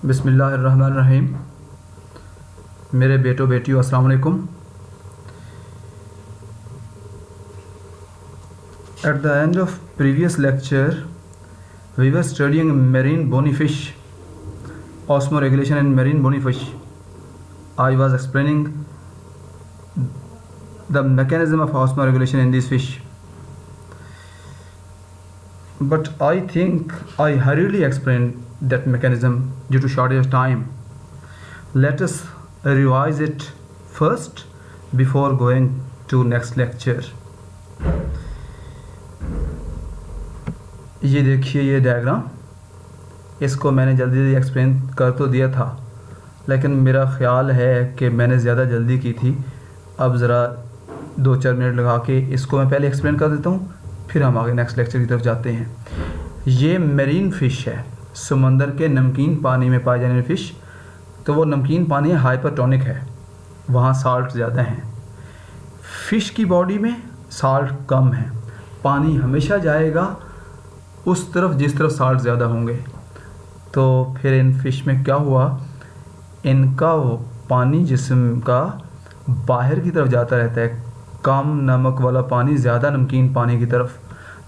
बिस्मिल्लाहिर्रहमानिर्रहीम। मेरे बेटो बेटियों अस्सलाम वालेकुम। At the end of previous lecture, we were studying marine bony fish, osmoregulation in marine bony fish. I was explaining the mechanism of osmoregulation in these fish. But I think I hurriedly explained that mechanism due to shortage of time. Let us revise it first before going to next lecture. ये देखिए ये diagram, इसको मैंने जल्दी explain कर तो दिया था, लेकिन मेरा ख़्याल है कि मैंने ज़्यादा जल्दी की थी। अब ज़रा 2-4 मिनट लगा के इसको मैं पहले एक्सप्लेन कर देता हूँ, फिर हम आगे नेक्स्ट लेक्चर की तरफ जाते हैं। ये मेरीन फ़िश है, समंदर के नमकीन पानी में पाए जाने वाली फ़िश। तो वो नमकीन पानी है, हाइपरटोनिक है, वहाँ साल्ट ज़्यादा हैं। फ़िश की बॉडी में साल्ट कम है, पानी हमेशा जाएगा उस तरफ जिस तरफ साल्ट ज़्यादा होंगे। तो फिर इन फ़िश में क्या हुआ, इनका वो पानी जिस्म का बाहर की तरफ जाता रहता है, कम नमक वाला पानी ज़्यादा नमकीन पानी की तरफ।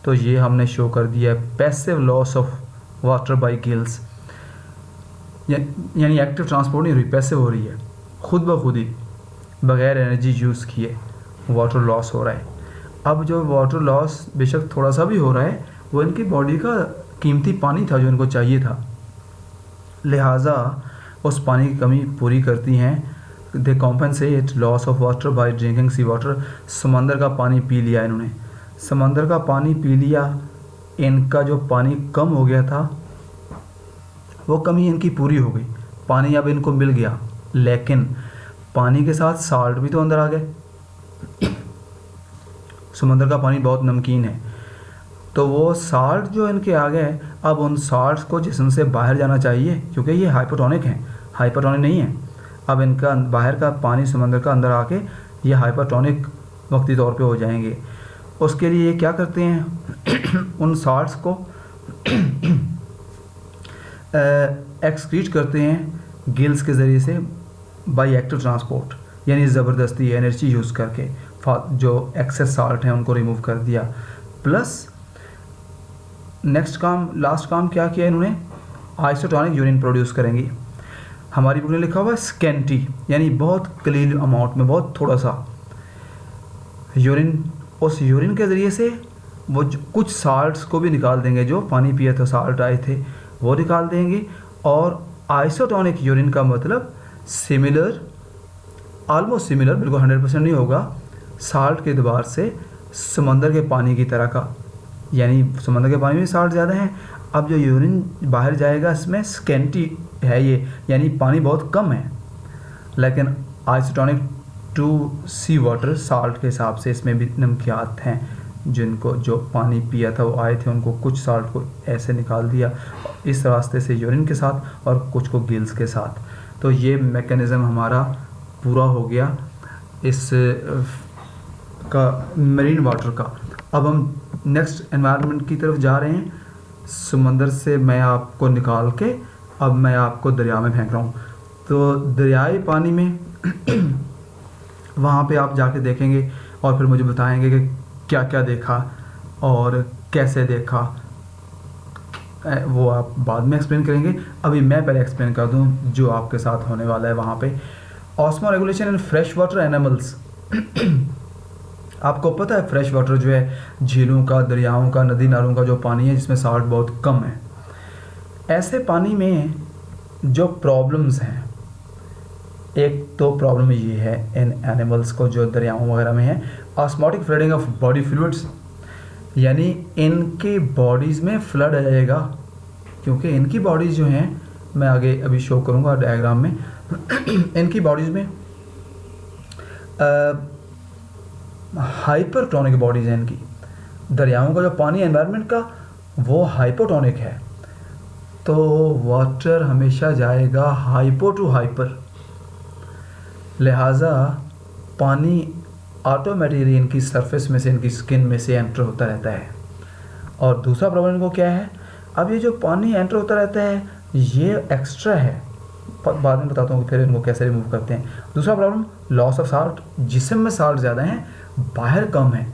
तो ये हमने शो कर दिया है passive loss of water bye gills, यानी एक्टिव ट्रांसपोर्ट नहीं हो रही, पैसिव हो रही है, खुद ब खुद ही बग़ैर एनर्जी यूज़ किए वाटर लॉस हो रहा है। अब जो वाटर लॉस बेशक थोड़ा सा भी हो रहा है, वो इनकी बॉडी का कीमती पानी था जो इनको चाहिए था, लिहाजा उस पानी की कमी पूरी करती हैं। They compensate loss of water by drinking sea water. समंदर का पानी पी लिया इन्होंने, समंदर का पानी पी लिया, इनका जो पानी कम हो गया था वो कमी इनकी पूरी हो गई, पानी अब इनको मिल गया। लेकिन पानी के साथ साल्ट भी तो अंदर आ गए। समंदर का पानी बहुत नमकीन है, तो वो साल्ट जो इनके आ गए, अब उन साल्ट्स को जिस्म से बाहर जाना चाहिए, क्योंकि ये हाइपोटोनिक हैं, हाइपरटोनिक नहीं है। अब इनका बाहर का पानी समंदर का अंदर आके ये हाइपरटोनिक वक्ती तौर पे हो जाएंगे। उसके लिए ये क्या करते हैं, उन साल्ट्स को एक्सक्रीट करते हैं गिल्स के ज़रिए से बाय एक्टिव ट्रांसपोर्ट, यानी ज़बरदस्ती एनर्जी यूज़ करके जो एक्सेस साल्ट हैं उनको रिमूव कर दिया। प्लस नेक्स्ट काम, लास्ट काम क्या किया इन्होंने, आइसोटोनिक यूरिन प्रोड्यूस करेंगी। हमारी बुक ने लिखा हुआ है स्केंटी, यानी बहुत कलील अमाउंट में, बहुत थोड़ा सा यूरिन। उस यूरिन के ज़रिए से वो कुछ साल्ट्स को भी निकाल देंगे, जो पानी पिया था साल्ट आए थे वो निकाल देंगे। और आइसोटोनिक यूरिन का मतलब सिमिलर, ऑलमोस्ट सिमिलर, बिल्कुल 100% नहीं होगा, साल्ट के एतबार से समंदर के पानी की तरह का, यानी समंदर के पानी में साल्ट ज़्यादा है। अब जो यूरिन बाहर जाएगा इसमें स्केंटी है ये, यानी पानी बहुत कम है, लेकिन isotonic to sea water salt के हिसाब से इसमें भी नमकियात हैं, जिनको जो पानी पिया था वो आए थे, उनको कुछ साल्ट को ऐसे निकाल दिया इस रास्ते से यूरिन के साथ और कुछ को गिल्स के साथ। तो ये मैकेनिज़्म हमारा पूरा हो गया इस का मरीन वाटर का। अब हम नेक्स्ट एनवायरनमेंट की तरफ जा रहे हैं। समंदर से मैं आपको निकाल के अब मैं आपको दरिया में फेंक रहा हूँ। तो दरियाई पानी में वहाँ पे आप जाके देखेंगे और फिर मुझे बताएंगे कि क्या क्या देखा और कैसे देखा, वो आप बाद में एक्सप्लेन करेंगे। अभी मैं पहले एक्सप्लेन कर दूँ जो आपके साथ होने वाला है वहाँ पे। Osmo regulation in fresh water animals. आपको पता है फ्रेश वाटर जो है झीलों का, दरियाओं का, नदी नालों का जो पानी है जिसमें साल्ट बहुत कम है, ऐसे पानी में जो प्रॉब्लम्स हैं, एक तो प्रॉब्लम ये है इन एनिमल्स को जो दरियाओं वगैरह में है, osmotic flooding of body fluids, यानी इनकी बॉडीज़ में फ्लड आ जाएगा, क्योंकि इनकी बॉडीज़ जो हैं, मैं आगे अभी शो करूँगा डायग्राम में, इनकी बॉडीज़ में हाइपरटोनिक बॉडीज़ हैं इनकी। दरियाओं का जो पानी एनवायरनमेंट का वो हाइपोटोनिक है, तो वाटर हमेशा जाएगा हाइपो टू हाइपर, लिहाजा पानी ऑटोमेटिकली इनकी सरफेस में से, इनकी स्किन में से एंटर होता रहता है। और दूसरा प्रॉब्लम इनको क्या है, अब ये जो पानी एंटर होता रहता है ये एक्स्ट्रा है, बाद में बताता हूँ कि फिर इनको कैसे रिमूव करते हैं। दूसरा प्रॉब्लम लॉस ऑफ साल्ट, जिस्म में साल्ट ज़्यादा हैं, बाहर कम है,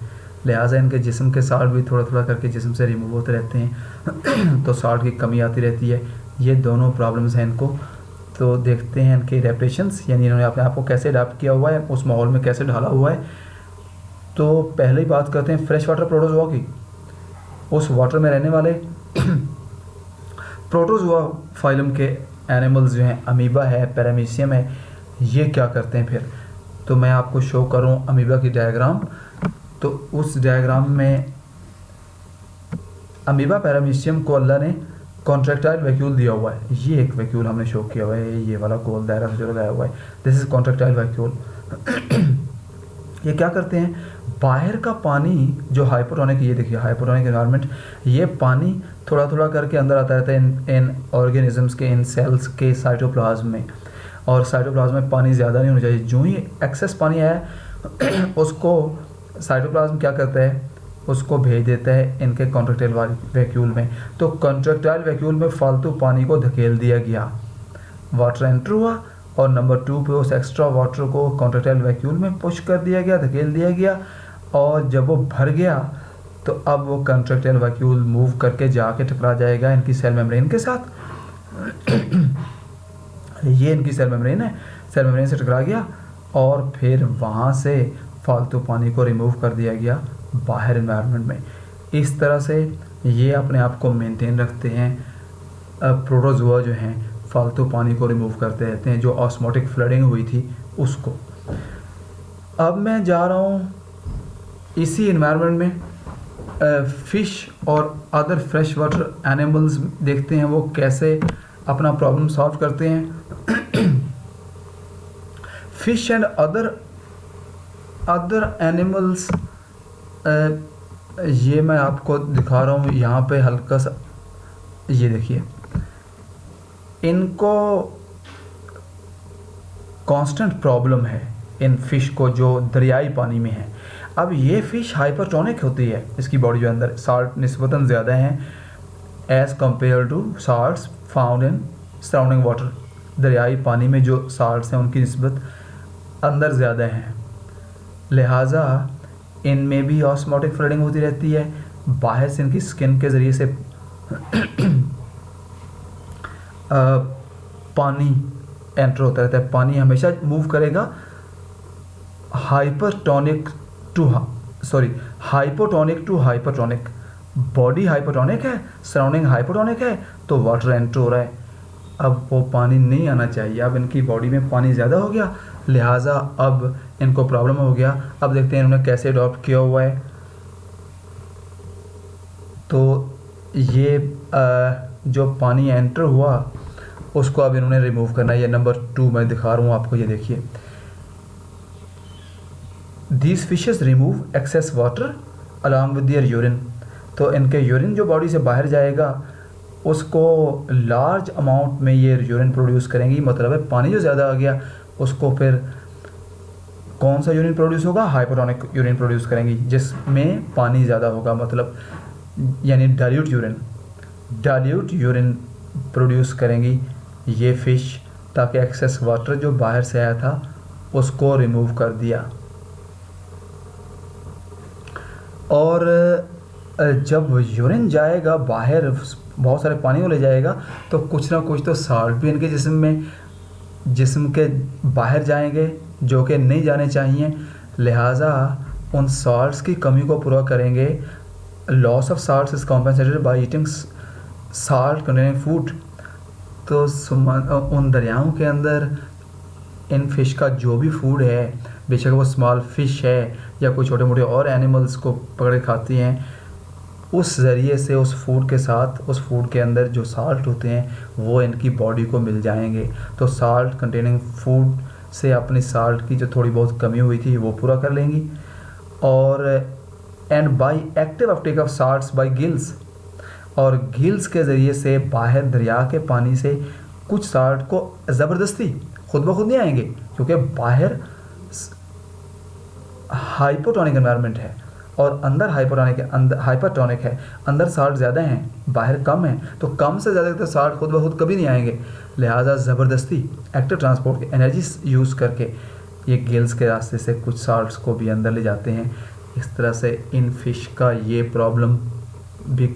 लिहाजा इनके जिस्म के साल्ट भी थोड़ा थोड़ा करके जिस्म से रिमूव होते रहते हैं तो साल्ट की कमी आती रहती है। ये दोनों प्रॉब्लम्स हैं इनको। तो देखते हैं इनके एडेप्टेशंस, यानी इन्होंने अपने आप को कैसे अडाप्ट किया हुआ है, उस माहौल में कैसे ढाला हुआ है। तो पहले ही बात करते हैं फ्रेश वाटर प्रोटोजोआ की। उस वाटर में रहने वाले प्रोटोजोआ फाइलम के एनिमल्स जो हैं, अमीबा है, पैरामीशियम है, ये क्या करते हैं फिर। तो मैं आपको शो करूँ अमीबा की डायग्राम। तो उस डायग्राम में अमीबा पैरामीशियम को अल्लाह ने कॉन्ट्रैक्टाइल वैक्यूल दिया हुआ है। ये एक वैक्यूल हमने शो किया हुआ है, ये वाला गोल दायरा से जो लगाया हुआ है, दिस इज कॉन्ट्रैक्टाइल वैक्यूल। ये क्या करते हैं, बाहर का पानी जो हाइपोटोनिक, ये देखिए हाइपोटोनिक एनवायरनमेंट, ये पानी थोड़ा थोड़ा करके अंदर आता रहता है इन ऑर्गेनिजम्स के, इन सेल्स के साइटोप्लाज्म में। और साइटोप्लाज्म में पानी ज़्यादा नहीं होना चाहिए। जो ही एक्सेस पानी आया उसको साइटोप्लाज्म क्या करता है, उसको भेज देता है इनके कॉन्ट्रैक्टाइल वैक्यूल में। तो कॉन्ट्रैक्टाइल वैक्यूल में फालतू पानी को धकेल दिया गया, वाटर एंटर हुआ, और नंबर 2 पे उस एक्स्ट्रा वाटर को कॉन्ट्रैक्टाइल वैक्यूल में पुश कर दिया गया, धकेल दिया गया। और जब वो भर गया तो अब वो कॉन्ट्रैक्टाइल वैक्यूल मूव करके जाके टकरा जाएगा इनकी सेल मेम्ब्रेन के साथ। ये इनकी सेल मेम्ब्रेन है, सेल मेम्ब्रेन से टकरा गया और फिर वहाँ से फालतू पानी को रिमूव कर दिया गया बाहर एनवायरनमेंट में। इस तरह से ये अपने आप को मेंटेन रखते हैं। प्रोटोजोआ जो हैं फालतू पानी को रिमूव करते रहते हैं, जो ऑस्मोटिक फ्लडिंग हुई थी उसको। अब मैं जा रहा हूँ इसी एनवायरनमेंट में फ़िश और अदर फ्रेश वाटर एनिमल्स, देखते हैं वो कैसे अपना प्रॉब्लम सॉल्व करते हैं। फिश एंड अदर एनिमल्स, ये मैं आपको दिखा रहा हूँ यहाँ पे हल्का सा, ये देखिए इनको कांस्टेंट प्रॉब्लम है इन फिश को जो दरियाई पानी में है। अब ये फ़िश हाइपरटोनिक होती है, इसकी बॉडी जो अंदर साल्ट निस्बतन ज़्यादा हैं as compare to salts found in surrounding water. दरियाई पानी में जो साल्ट्स हैं उनकी निस्बत अंदर ज़्यादा हैं, लिहाजा इनमें भी ऑस्मोटिक फ्लडिंग होती रहती है। बाहर से इनकी स्किन के ज़रिए से पानी एंटर होता रहता है। पानी हमेशा मूव करेगा hypotonic to hypertonic. Body hypotonic है, सराउंडिंग हाइपोटोनिक है, तो वाटर एंटर हो रहा है। अब वो पानी नहीं आना चाहिए, अब इनकी बॉडी में पानी ज़्यादा हो गया, लिहाजा अब इनको प्रॉब्लम हो गया। अब देखते हैं इन्होंने कैसे अडॉप्ट किया हुआ है। तो ये जो पानी एंटर हुआ उसको अब इन्होंने रिमूव करना है। ये नंबर 2 मैं दिखा रहा हूँ आपको, ये देखिए। These fishes remove excess water along with their urine। तो इनके यूरिन जो बॉडी से बाहर जाएगा उसको लार्ज अमाउंट में ये यूरिन प्रोड्यूस करेंगी। मतलब है पानी जो ज़्यादा आ गया उसको फिर कौन सा यूरिन प्रोड्यूस होगा, हाइपोटोनिक यूरिन प्रोड्यूस करेंगी जिसमें पानी ज़्यादा होगा, मतलब यानी डाइल्यूट यूरिन प्रोड्यूस करेंगी ये फ़िश, ताकि एक्सेस वाटर जो बाहर से आया था उसको रिमूव कर दिया। और जब यूरिन जाएगा बाहर, बहुत सारे पानी को ले जाएगा, तो कुछ ना कुछ तो साल्ट भी इनके जिस्म के बाहर जाएंगे जो कि नहीं जाने चाहिए, लिहाजा उन साल्ट्स की कमी को पूरा करेंगे। Loss of salts is compensated by eating salt containing food. तो उन दरियाओं के अंदर इन फिश का जो भी फूड है, बेशक वो स्मॉल फिश है या कोई छोटे मोटे और एनिमल्स को पकड़ खाती हैं, उस ज़रिए से उस फूड के साथ, उस फूड के अंदर जो साल्ट होते हैं वो इनकी बॉडी को मिल जाएंगे। तो साल्ट कंटेनिंग फूड से अपनी साल्ट की जो थोड़ी बहुत कमी हुई थी वो पूरा कर लेंगी। और and by active uptake of salts by gills, और गिल्स के ज़रिए से बाहर दरिया के पानी से कुछ साल्ट को ज़बरदस्ती खुद ब खुद नहीं आएंगे, क्योंकि बाहर हाइपोटोनिक एनवायरनमेंट है, और अंदर हाइपरटोनिक है, अंदर साल्ट ज़्यादा हैं, बाहर कम है, तो कम से ज़्यादा तो साल्ट खुद ब खुद कभी नहीं आएंगे। लिहाजा ज़बरदस्ती एक्टिव ट्रांसपोर्ट की एनर्जी यूज़ करके ये गिल्स के रास्ते से कुछ साल्ट्स को भी अंदर ले जाते हैं। इस तरह से इन फिश का ये प्रॉब्लम भी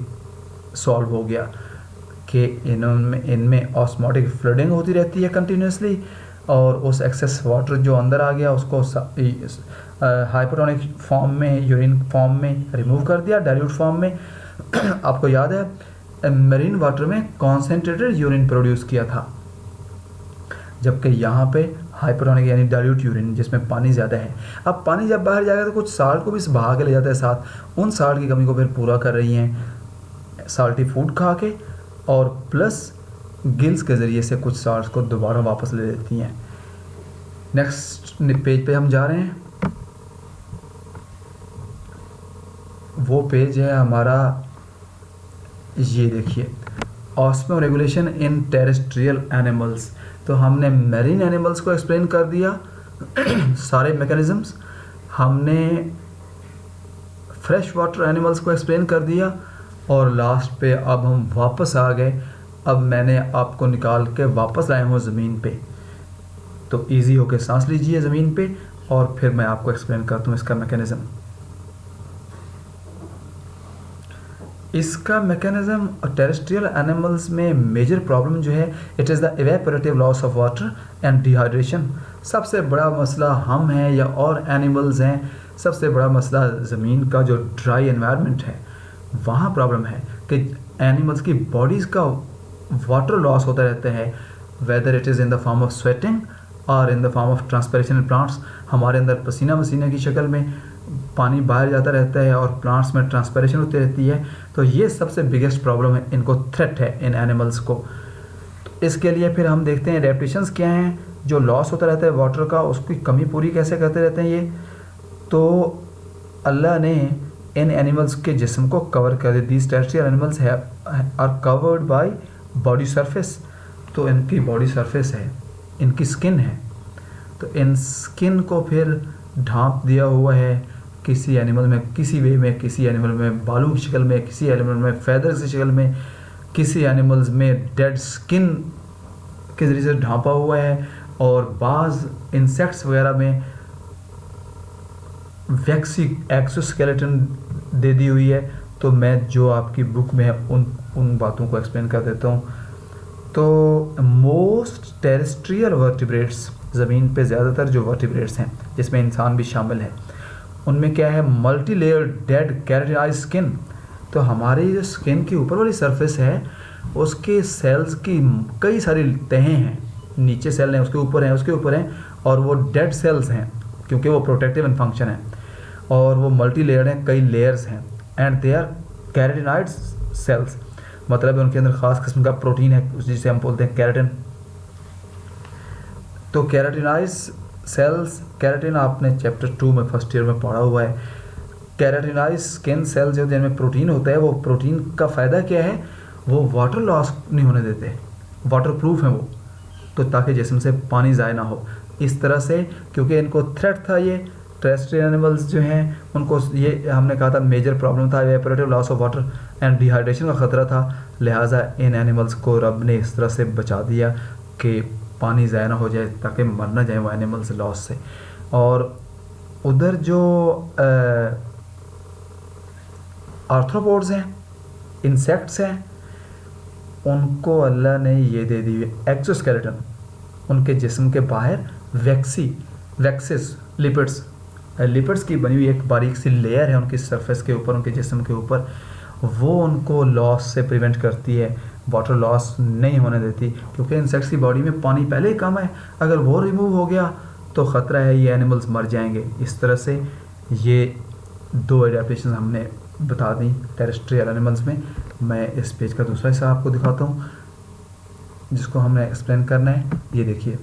सॉल्व हो गया कि इनमें ऑस्मोटिक फ्लडिंग होती रहती है कंटिन्यूसली, और उस एक्सेस वाटर जो अंदर आ गया उसको हाइपरटोनिक फॉर्म में, यूरिन फॉर्म में रिमूव कर दिया, डाइल्यूट फॉर्म में। आपको याद है मरीन वाटर में कॉन्सेंट्रेटेड यूरिन प्रोड्यूस किया था, जबकि यहाँ पे हाइपरटोनिक यानी डाइल्यूट यूरिन जिसमें पानी ज़्यादा है। अब पानी जब बाहर जाएगा तो कुछ साल्ट को भी बहा के ले जाता है साथ, उन साल्ट की कमी को फिर पूरा कर रही हैं साल्टी फूड खा के, और प्लस गिल्स के ज़रिए से कुछ साल्ट्स को दोबारा वापस ले लेती हैं। नेक्स्ट पेज पे हम जा रहे हैं। वो पेज है हमारा, ये देखिए, osmo regulation in terrestrial animals. तो हमने मैरीन एनिमल्स को एक्सप्लेन कर दिया सारे मैकेनिज़म्स, हमने फ्रेश वाटर एनिमल्स को एक्सप्लेन कर दिया, और लास्ट पे अब हम वापस आ गए। अब मैंने आपको निकाल के वापस लाया हूँ ज़मीन पे, तो इजी होके सांस लीजिए ज़मीन पे, और फिर मैं आपको एक्सप्लेन करता हूँ इसका मैकेनिज़्म। इसका मैकेनिज़्म टेरेस्ट्रियल एनिमल्स में मेजर प्रॉब्लम जो है, it is the evaporative loss of water and dehydration. सबसे बड़ा मसला हम हैं या और एनिमल्स हैं, सबसे बड़ा मसला ज़मीन का जो ड्राई एनवायरनमेंट है वहाँ प्रॉब्लम है कि एनिमल्स की बॉडीज़ का वाटर लॉस होता रहता है, whether it is in the form of sweating और in the form of transpiration in plants. हमारे अंदर पसीना वसीना की शक्ल में पानी बाहर जाता रहता है और प्लांट्स में ट्रांसपिरेशन होती रहती है। तो ये सबसे बिगेस्ट प्रॉब्लम है, इनको थ्रेट है इन एनिमल्स को। तो इसके लिए फिर हम देखते हैं एडेप्टेशंस क्या हैं, जो लॉस होता रहता है वाटर का उसकी कमी पूरी कैसे करते रहते हैं ये। तो अल्लाह ने इन एनिमल्स के जिस्म को कवर कर दिया। These terrestrial animals are covered by body surface. तो इनकी बॉडी सरफेस है, इनकी स्किन है, तो इन स्किन को फिर ढांप दिया हुआ है किसी एनिमल में किसी वे में, किसी एनिमल में बालों की शक्ल में, किसी एनिमल में फैदर्स की शक्ल में, किसी एनिमल्स में डेड स्किन के ज़रिए से ढांपा हुआ है, और बाज़ इंसेक्ट्स वगैरह में वैक्सी एक्सोस्केलेटन दे दी हुई है। तो मैं जो आपकी बुक में है उन बातों को एक्सप्लेन कर देता हूँ। तो मोस्ट टेरेस्ट्रियल वर्टिब्रेट्स, ज़मीन पे ज़्यादातर जो वर्टिब्रेट्स हैं जिसमें इंसान भी शामिल है, उनमें क्या है, multi layer dead keratinised skin. तो हमारी जो स्किन की ऊपर वाली सरफेस है उसके सेल्स की कई सारी तहें हैं, नीचे सेल हैं, उसके ऊपर हैं, उसके ऊपर हैं, और वो डेड सेल्स हैं क्योंकि वो प्रोटेक्टिव इन फंक्शन है, और वो मल्टी लेयर हैं, कई लेयर्स हैं, एंड दे आर कैरेटिनाइड सेल्स। मतलब उनके अंदर ख़ास किस्म का प्रोटीन है जिसे हम बोलते हैं कैरेटिन। तो कैरेटिनाइज सेल्स, कैरेटिन आपने चैप्टर 2 में फर्स्ट ईयर में पढ़ा हुआ है। कैरेटिनाइज स्किन सेल्स जो जिनमें प्रोटीन होता है, वो प्रोटीन का फ़ायदा क्या है, वो वाटर लॉस नहीं होने देते, वाटर प्रूफ हैं वो, तो ताकि जिस्म से पानी ज़ाया ना हो। इस तरह से क्योंकि इनको थ्रेट था, ये टेरेस्ट्रियल एनिमल्स जो हैं उनको ये हमने कहा था मेजर प्रॉब्लम था, evaporative loss of water and dehydration का ख़तरा था। लिहाजा इन एनिमल्स को रब ने इस तरह से बचा दिया कि पानी ज़ाया ना हो जाए, ताकि मर ना जाए वो एनिमल्स लॉस से। और उधर जो आर्थ्रोपोड्स हैं, इंसेक्ट्स हैं, उनको अल्लाह ने ये दे दी एक्सोस्केलेटन, उनके जिस्म के बाहर वैक्सिस लिपिड्स की बनी हुई एक बारीक सी लेयर है उनकी सरफेस के ऊपर, उनके जिस्म के ऊपर, वो उनको लॉस से प्रिवेंट करती है, वाटर लॉस नहीं होने देती, क्योंकि इंसेक्ट्स की बॉडी में पानी पहले ही कम है, अगर वो रिमूव हो गया तो ख़तरा है ये एनिमल्स मर जाएंगे। इस तरह से ये 2 एडेप्टेशन हमने बता दी टेरेस्ट्रियल एनिमल्स में। मैं इस पेज का दूसरा हिस्सा आपको दिखाता हूँ जिसको हमने एक्सप्लेन करना है। ये देखिए,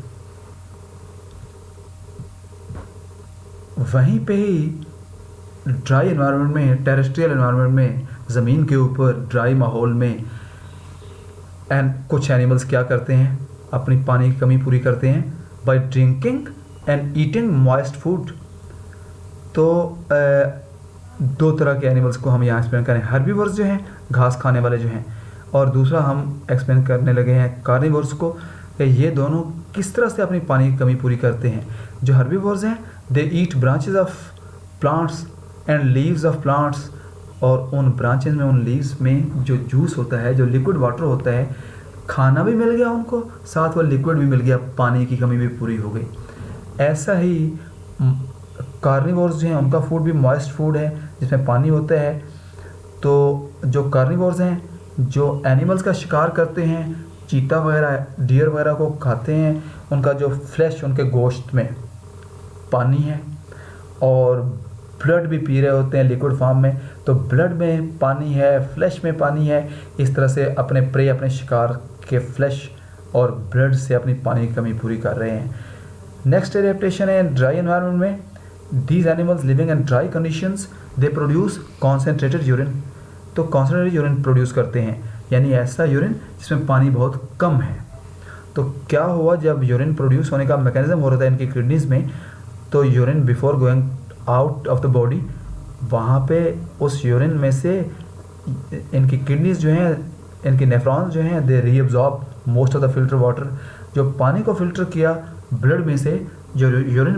वहीं पे ही ड्राई एनवायरनमेंट में, टेरेस्ट्रियल एनवायरनमेंट में, ज़मीन के ऊपर ड्राई माहौल में कुछ एनिमल्स क्या करते हैं, अपनी पानी की कमी पूरी करते हैं by drinking and eating moist food. तो दो तरह के एनिमल्स को हम यहाँ एक्सप्लेन करें, हर्बीवर्स जो हैं घास खाने वाले जो हैं, और दूसरा हम एक्सप्लेन करने लगे हैं कार्निवोर्स को कि ये दोनों किस तरह से अपनी पानी की कमी पूरी करते हैं। जो हर्बीवर्स हैं they eat branches of plants and leaves of plants, और उन ब्रांचेज में उन लीव्स में जो जूस होता है, जो लिक्विड वाटर होता है, खाना भी मिल गया उनको, साथ वो लिक्विड भी मिल गया, पानी की कमी भी पूरी हो गई। ऐसा ही कार्निवोर्स जो हैं उनका फूड भी मॉइस्ट फूड है जिसमें पानी होता है। तो जो कार्निवोर्स हैं जो एनिमल्स का शिकार करते हैं, चीता वगैरह डियर वगैरह को खाते हैं, उनका जो फ्लैश, उनके गोश्त में पानी है, और ब्लड भी पी रहे होते हैं लिक्विड फॉर्म में, तो ब्लड में पानी है, फ्लैश में पानी है। इस तरह से अपने प्रे, अपने शिकार के फ्लैश और ब्लड से अपनी पानी की कमी पूरी कर रहे हैं। नेक्स्ट एडेप्टेशन है ड्राई एनवायरनमेंट में। These animals living in dry conditions they produce concentrated urine. तो कॉन्सेंट्रेटेड यूरिन प्रोड्यूस करते हैं, यानी ऐसा यूरिन जिसमें पानी बहुत कम है। तो क्या हुआ, जब यूरिन प्रोड्यूस होने का मैकेनिज्म हो रहा था इनकी किडनीज में, तो urine before going out of the body, वहाँ पे उस यूरिन में से इनकी किडनीज जो हैं, इनकी नेफ्रॉन्स जो हैं, they reabsorb most of the filter water. जो पानी को फिल्टर किया ब्लड में से, जो यूरिन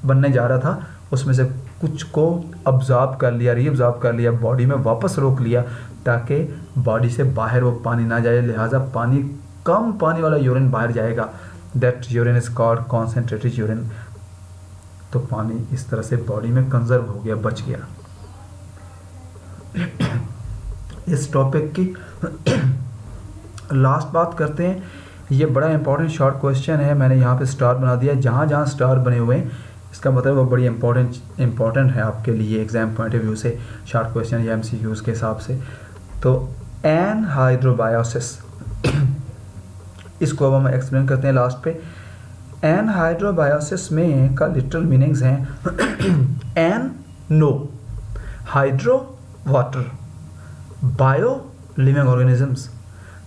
बनने जा रहा था उसमें से कुछ को अब्जॉर्ब कर लिया, रीअब्जॉर्ब कर लिया, बॉडी में वापस रोक लिया ताकि बॉडी से बाहर वो पानी ना जाए, लिहाजा पानी कम पानी वाला यूरिन बाहर जाएगा। That urine is called concentrated urine. तो पानी इस तरह से बॉडी में कंजर्व हो गया, बच गया। इस टॉपिक की लास्ट बात करते हैं। ये बड़ा इंपॉर्टेंट शॉर्ट क्वेश्चन है, मैंने यहाँ पे स्टार बना दिया। जहाँ जहाँ स्टार बने हुए हैं इसका मतलब वो बड़ी इंपॉर्टेंट है आपके लिए एग्जाम पॉइंट ऑफ व्यू से, शॉर्ट क्वेश्चन या एमसीक्यूज़ के हिसाब से। तो एनहाइड्रोबायोसिस, इसको अब हम एक्सप्लेन करते हैं लास्ट पे। एनहाइड्रोबायोसिस में का लिटरल मीनिंग्स हैं an no, hydro water, bio living organisms.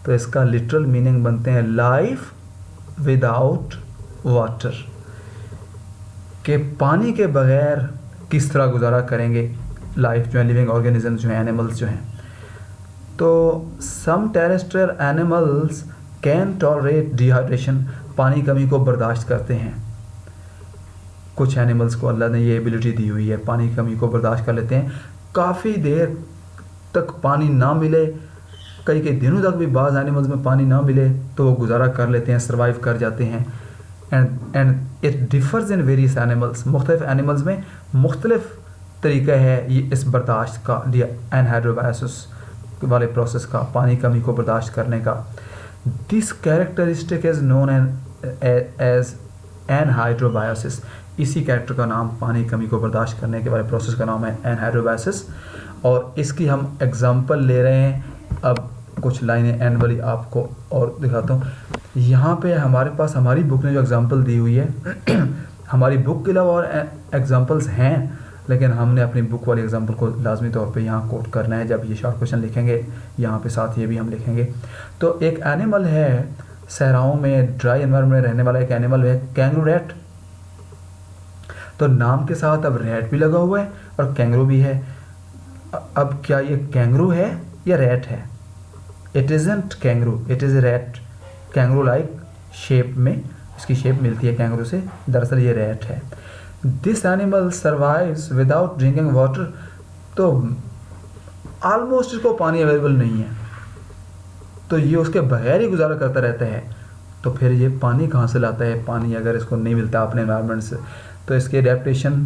तो इसका लिटरल मीनिंग बनते हैं लाइफ विदाउट वाटर, कि पानी के बगैर किस तरह गुजारा करेंगे लाइफ जो है, लिविंग ऑर्गेनिजम्स जो हैं, एनिमल्स जो हैं। तो some terrestrial animals can tolerate dehydration, पानी कमी को बर्दाश्त करते हैं। कुछ एनिमल्स को अल्लाह ने ये एबिलिटी दी हुई है, पानी कमी को बर्दाश्त कर लेते हैं। काफ़ी देर तक पानी ना मिले, कई दिनों तक भी बाज़ एनिमल्स में पानी ना मिले तो वो गुजारा कर लेते हैं, सर्वाइव कर जाते हैं। And it differs in various animals, मुख्तलिफ एनिमल्स में मुख्तलिफ तरीका है ये इस बर्दाश्त का, एनहाइड्रोबायोसिस वाले प्रोसेस का, पानी कमी को बर्दाश्त करने का। This characteristic is known as anhydrobiosis. इसी कैरेक्टर का नाम, पानी कमी को बर्दाश्त करने के वाले प्रोसेस का नाम है एनहाइड्रोबायोसिस। और इसकी हम एग्जांपल ले रहे हैं। अब कुछ लाइनें एंड वाली आपको और दिखाता हूँ। यहाँ पे हमारे पास हमारी बुक ने जो एग्जांपल दी हुई है हमारी बुक के अलावा और एग्जांपल्स हैं, लेकिन हमने अपनी बुक वाली एग्जांपल को लाजमी तौर पे यहाँ कोट करना है जब ये शॉर्ट क्वेश्चन लिखेंगे। यहाँ पे साथ ये भी हम लिखेंगे। तो एक एनिमल है सहराओं में, ड्राई एनवायरनमेंट में रहने वाला एक एनिमल है कैंगरू रैट। तो नाम के साथ अब रैट भी लगा हुआ है और कैंगरू भी है। अब क्या ये कैंगरू है या रैट है? It isn't kangaroo, it is rat. Kangaroo like shape में इसकी शेप मिलती है कैंगरू से, दरअसल ये रैट है। This animal survives without drinking water. तो ऑलमोस्ट इसको पानी अवेलेबल नहीं है, तो ये उसके बगैर ही गुजारा करता रहता है। तो फिर ये पानी कहाँ से लाता है? पानी अगर इसको नहीं मिलता अपने एनवायरनमेंट से। तो इसके एडेप्टेशन,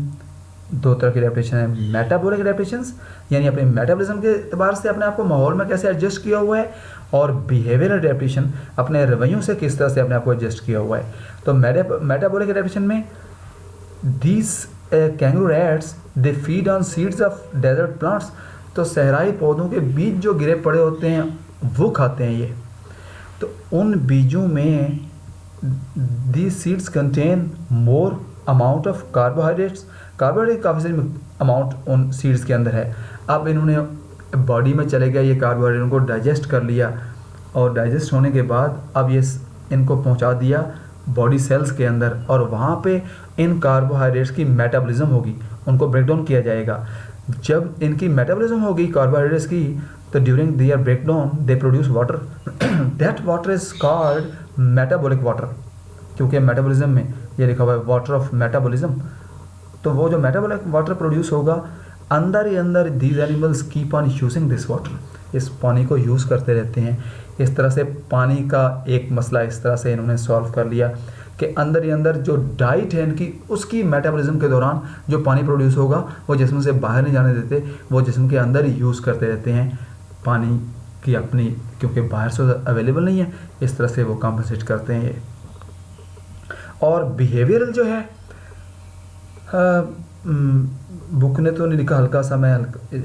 दो तरह के एडेप्टेशन है। मेटाबॉलिक एडेप्टेशंस, यानी अपने मेटाबॉलिज्म के एतबार से अपने आप को माहौल में कैसे एडजस्ट किया हुआ है, और बिहेवियरल एडेप्टेशन, अपने रवैयों से किस तरह से अपने आप को एडजस्ट किया हुआ है। तो मेटाबॉलिक एडेप्टेशन में these kangaroo rats they feed on seeds of desert plants. तो सहराई पौधों के बीज जो गिरे पड़े होते हैं वो खाते हैं ये। तो उन बीजों में these seeds contain more amount of carbohydrates. Carbohydrate काफ़ी सारी अमाउंट उन सीड्स के अंदर है। अब इन्होंने बॉडी में चले गया ये कार्बोहाइड्रेट, उनको डाइजेस्ट कर लिया, और डाइजेस्ट होने के बाद अब ये इनको पहुंचा दिया बॉडी सेल्स के अंदर, और वहाँ पे इन कार्बोहाइड्रेट्स की मेटाबॉलिज्म होगी, उनको ब्रेक डाउन किया जाएगा। जब इनकी मेटाबॉलिज्म होगी कार्बोहाइड्रेट्स की, तो during their breakdown they produce water, that water is called metabolic water, क्योंकि मेटाबॉलिज्म में ये लिखा हुआ है वाटर ऑफ मेटाबॉलिज्म। तो वो जो मेटाबॉलिक वाटर प्रोड्यूस होगा, अंदर ही अंदर these animals keep on using this water, इस पानी को यूज़ करते रहते हैं। इस तरह से पानी का एक मसला इस तरह से इन्होंने सॉल्व कर लिया कि अंदर ही अंदर जो डाइट है इनकी, उसकी मेटाबॉलिज्म के दौरान जो पानी प्रोड्यूस होगा वो जिस्म से बाहर नहीं जाने देते, वो जिस्म के अंदर ही यूज़ करते रहते हैं पानी की अपनी, क्योंकि बाहर से अवेलेबल नहीं है, इस तरह से वो कॉम्पनसेट करते हैं ये। और बिहेवियरल जो है, बुक ने तो नहीं लिखा, हल्का सा मैं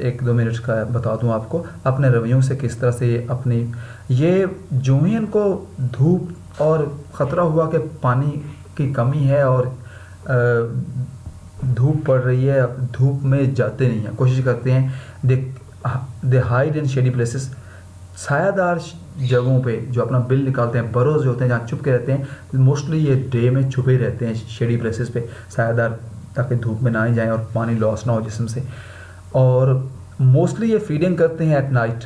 1-2 मिनट का बता दूं आपको, अपने रवैयों से किस तरह से ये अपनी, ये जो ही इनको धूप और ख़तरा हुआ कि पानी की कमी है और धूप पड़ रही है, धूप में जाते नहीं हैं, कोशिश करते हैं, दे हाइड इन शेडी प्लेसेस, सायादार जगहों पे जो अपना बिल निकालते हैं, बरोज जो होते हैं जहाँ छुप के रहते हैं, मोस्टली ये डे में छुपे रहते हैं शेडी प्लेसेस पे, सायादार, ताकि धूप में ना ही जाएं और पानी लॉस ना हो जिस्म से। और मोस्टली ये फीडिंग करते हैं एट नाइट,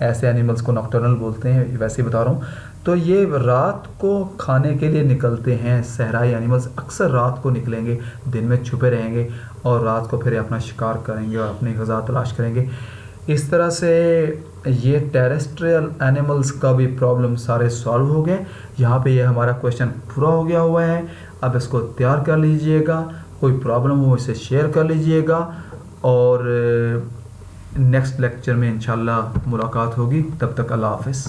ऐसे एनिमल्स को नॉक्टर्नल बोलते हैं, वैसे ही बता रहा हूँ। तो ये रात को खाने के लिए निकलते हैं, सहराई एनिमल्स अक्सर रात को निकलेंगे, दिन में छुपे रहेंगे और रात को फिर अपना शिकार करेंगे और अपनी ग़िज़ा तलाश करेंगे। इस तरह से ये टेरेस्ट्रियल एनिमल्स का भी प्रॉब्लम सारे सॉल्व हो गए। यहाँ पे ये हमारा क्वेश्चन पूरा हो गया हुआ है। अब इसको तैयार कर लीजिएगा, कोई प्रॉब्लम हो इसे शेयर कर लीजिएगा और नेक्स्ट लेक्चर में इंशाल्लाह मुलाकात होगी। तब तक अल्लाह हाफ़िज़।